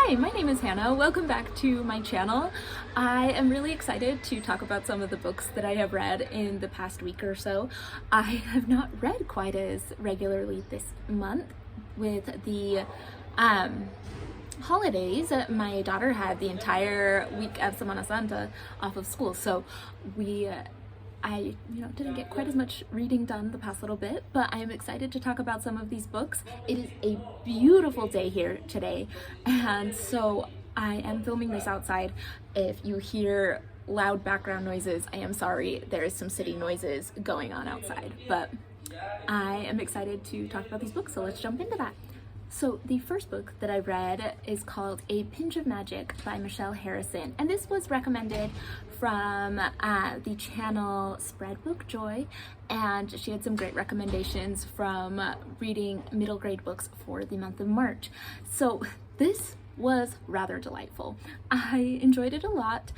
Hi, my name is Hannah. Welcome back to my channel. I am really excited to talk about some of the books that I have read in the past week or so. I have not read quite as regularly this month with the holidays. My daughter had the entire week of Semana Santa off of school, so I didn't get quite as much reading done the past little bit, but I am excited to talk about some of these books. It is a beautiful day here today, and so I am filming this outside. If you hear loud background noises, I am sorry. There is some city noises going on outside, but I am excited to talk about these books, so let's jump into that. So the first book that I read is called A Pinch of Magic by Michelle Harrison, and this was recommended from the channel Spread Book Joy, and she had some great recommendations from reading middle grade books for the month of March. So this was rather delightful. I enjoyed it a lot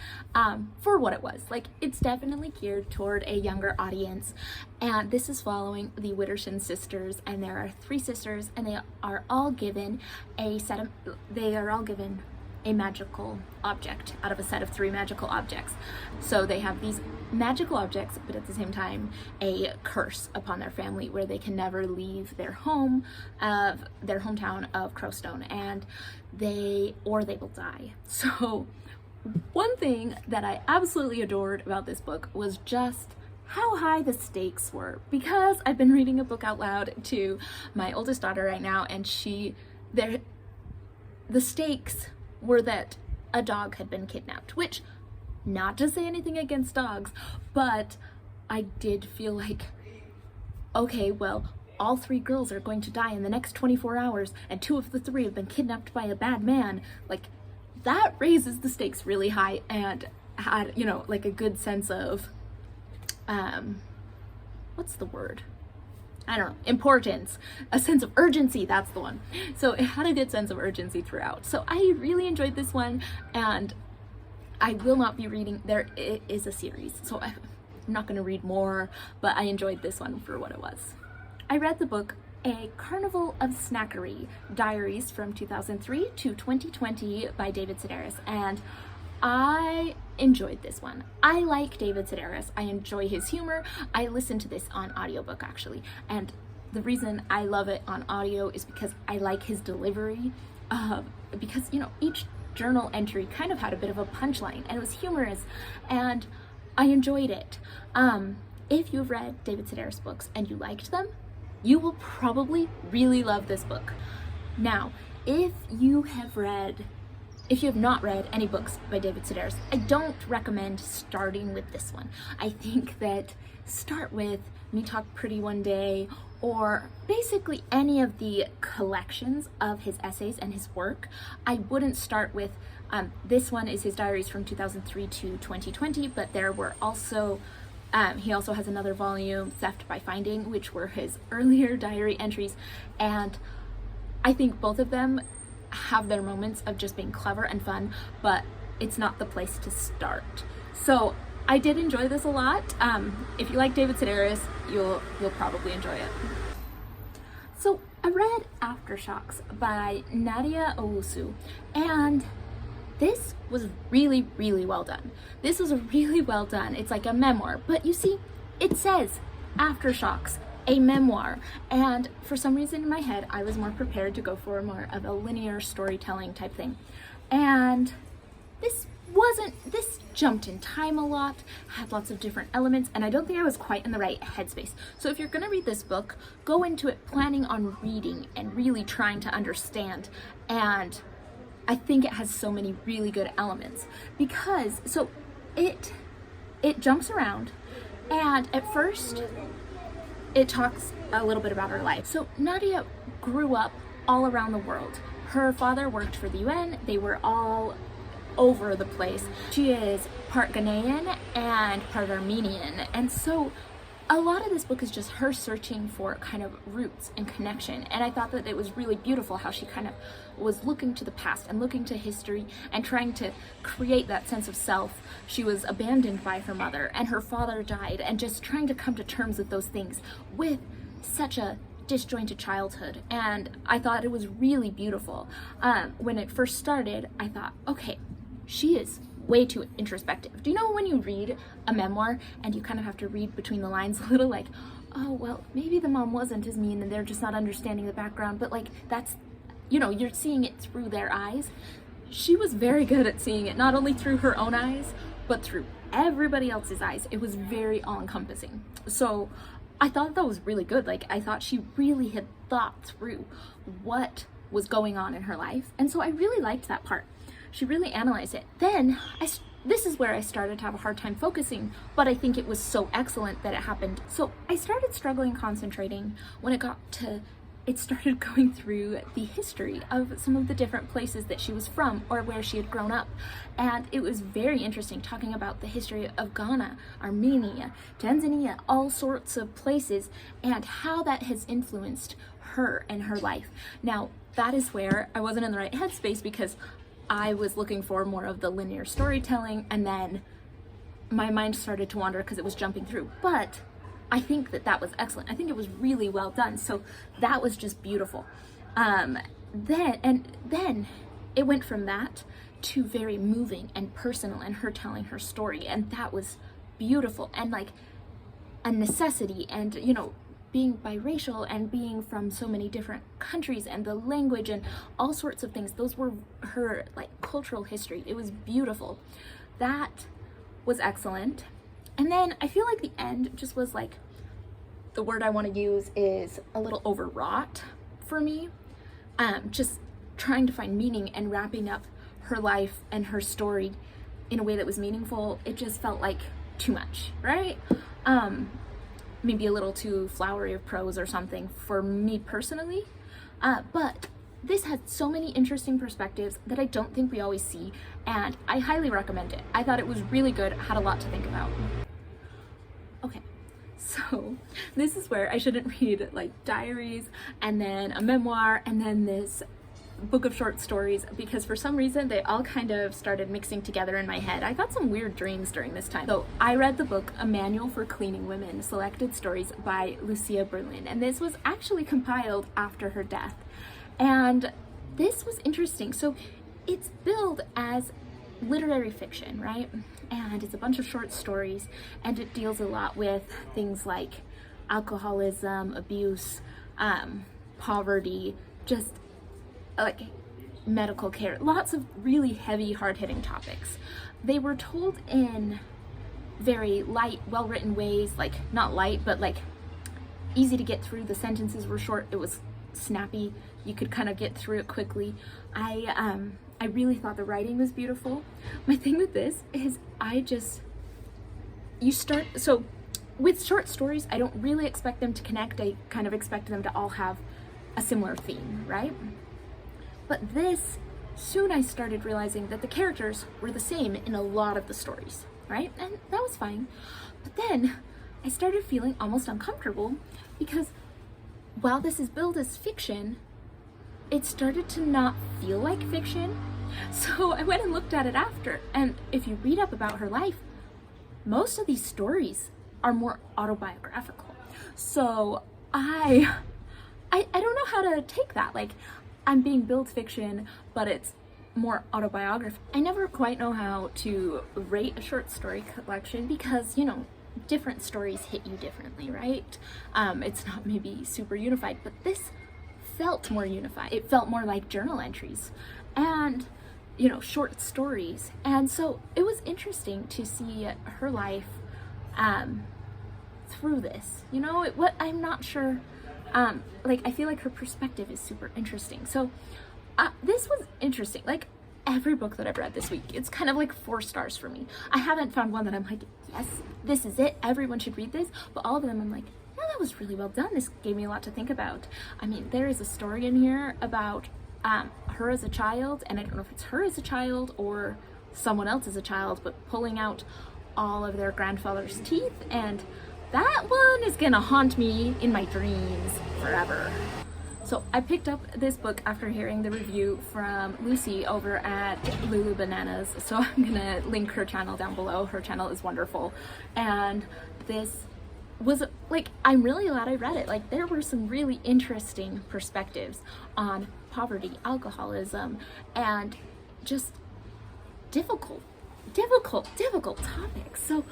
for what it was. Like, it's definitely geared toward a younger audience, and this is following the Witterson sisters, and there are 3 sisters, and they are all given a magical object out of a set of 3 magical objects. So they have these magical objects, but at the same time a curse upon their family where they can never leave their hometown of Crowstone, and they will die. So one thing that I absolutely adored about this book was just how high the stakes were, because I've been reading a book out loud to my oldest daughter right now, and the stakes were that a dog had been kidnapped, which, not to say anything against dogs, but I did feel like, okay, well, all 3 girls are going to die in the next 24 hours, and 2 of the 3 have been kidnapped by a bad man. Like, that raises the stakes really high, and had, like a good sense of, what's the word? I don't know, importance, a sense of urgency, that's the one. So it had a good sense of urgency throughout. So I really enjoyed this one, and I will not be reading, it is a series, so I'm not going to read more, but I enjoyed this one for what it was. I read the book A Carnival of Snackery, Diaries from 2003 to 2020 by David Sedaris, and I enjoyed this one. I like David Sedaris. I enjoy his humor. I listened to this on audiobook actually, and the reason I love it on audio is because I like his delivery, because each journal entry kind of had a bit of a punchline, and it was humorous, and I enjoyed it. If you've read David Sedaris books and you liked them, you will probably really love this book. Now, if you have not read any books by David Sedaris, I don't recommend starting with this one. I think that start with Me Talk Pretty One Day, or basically any of the collections of his essays and his work. I wouldn't start with, this one is his diaries from 2003 to 2020, but there were also, he also has another volume, Theft by Finding, which were his earlier diary entries, and I think both of them have their moments of just being clever and fun, but it's not the place to start. So I did enjoy this a lot. If you like David Sedaris, you'll probably enjoy it. So I read Aftershocks by Nadia Owusu, and this was really, really well done. This was really well done. It's like a memoir, but you see, it says Aftershocks, a memoir, and for some reason in my head I was more prepared to go for more of a linear storytelling type thing, and this jumped in time a lot, had lots of different elements, and I don't think I was quite in the right headspace. So if you're gonna read this book, go into it planning on reading and really trying to understand, and I think it has so many really good elements, because it jumps around, and at first it talks a little bit about her life. So Nadia grew up all around the world. Her father worked for the UN. They were all over the place. She is part Ghanaian and part Armenian. And so a lot of this book is just her searching for kind of roots and connection. And I thought that it was really beautiful how she kind of was looking to the past and looking to history and trying to create that sense of self. She was abandoned by her mother, and her father died, and just trying to come to terms with those things with such a disjointed childhood, and I thought it was really beautiful. When it first started, I thought, okay, she is way too introspective. Do you know when you read a memoir and you kind of have to read between the lines a little, like, oh, well, maybe the mom wasn't as mean and they're just not understanding the background, but like, that's, you know, you're seeing it through their eyes. She was very good at seeing it, not only through her own eyes, but through everybody else's eyes. It was very all-encompassing. So I thought that was really good. Like, I thought she really had thought through what was going on in her life. And so I really liked that part. She really analyzed it. Then this is where I started to have a hard time focusing, but I think it was so excellent that it happened. So I started struggling concentrating when it started going through the history of some of the different places that she was from or where she had grown up. And it was very interesting talking about the history of Ghana, Armenia, Tanzania, all sorts of places, and how that has influenced her and her life. Now, that is where I wasn't in the right headspace, because I was looking for more of the linear storytelling, and then my mind started to wander because it was jumping through. But I think that was excellent. I think it was really well done. So that was just beautiful. Then it went from that to very moving and personal, and her telling her story, and that was beautiful, and like a necessity, and you know, being biracial and being from so many different countries and the language and all sorts of things. Those were her like cultural history. It was beautiful. That was excellent. And then I feel like the end just was like, the word I want to use is a little overwrought for me. Just trying to find meaning and wrapping up her life and her story in a way that was meaningful. It just felt like too much, right? Maybe a little too flowery of prose or something for me personally. But this had so many interesting perspectives that I don't think we always see, and I highly recommend it. I thought it was really good, had a lot to think about. Okay, so this is where I shouldn't read like diaries and then a memoir and then this book of short stories, because for some reason they all kind of started mixing together in my head. I got some weird dreams during this time. So I read the book A Manual for Cleaning Women, Selected Stories by Lucia Berlin, and this was actually compiled after her death. And this was interesting. So it's billed as literary fiction, right? And it's a bunch of short stories, and it deals a lot with things like alcoholism, abuse, poverty, just like medical care, lots of really heavy, hard-hitting topics. They were told in very light, well-written ways, like not light, but like easy to get through. The sentences were short, it was snappy, you could kind of get through it quickly. I really thought the writing was beautiful. My thing with this is so with short stories, I don't really expect them to connect. I kind of expect them to all have a similar theme, right? But this, soon I started realizing that the characters were the same in a lot of the stories, right? And that was fine. But then I started feeling almost uncomfortable, because while this is billed as fiction, it started to not feel like fiction. So I went and looked at it after, and if you read up about her life, most of these stories are more autobiographical. So I don't know how to take that. Like, I'm being billed fiction, but it's more autobiographical. I never quite know how to rate a short story collection, because, you know, different stories hit you differently, right? It's not maybe super unified, but this felt more unified. It felt more like journal entries and, you know, short stories. And so it was interesting to see her life through this, you know. I'm not sure, like, I feel like her perspective is super interesting. So this was interesting. Like, every book that I've read this week, it's kind of like 4 stars for me. I haven't found one that I'm like, yes, this is it, everyone should read this, but all of them I'm like, yeah, that was really well done. This gave me a lot to think about. I mean, there is a story in here about her as a child, and I don't know if it's her as a child or someone else as a child, but pulling out all of their grandfather's teeth, and that one is gonna haunt me in my dreams forever. So I picked up this book after hearing the review from Lucy over at Lulubananaz. So I'm gonna link her channel down below. Her channel is wonderful. And this was like, I'm really glad I read it. Like, there were some really interesting perspectives on poverty, alcoholism, and just difficult topics. So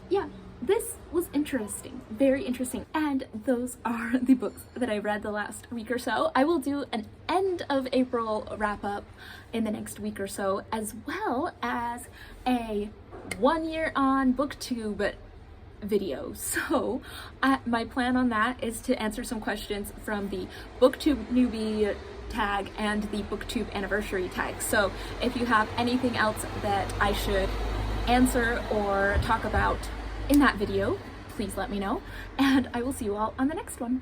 yeah, this was interesting, very interesting. And those are the books that I read the last week or so. I will do an end of April wrap up in the next week or so, as well as a 1 year on booktube video. So my plan on that is to answer some questions from the booktube newbie tag and the booktube anniversary tag. So if you have anything else that I should answer or talk about in that video, please let me know, and I will see you all on the next one.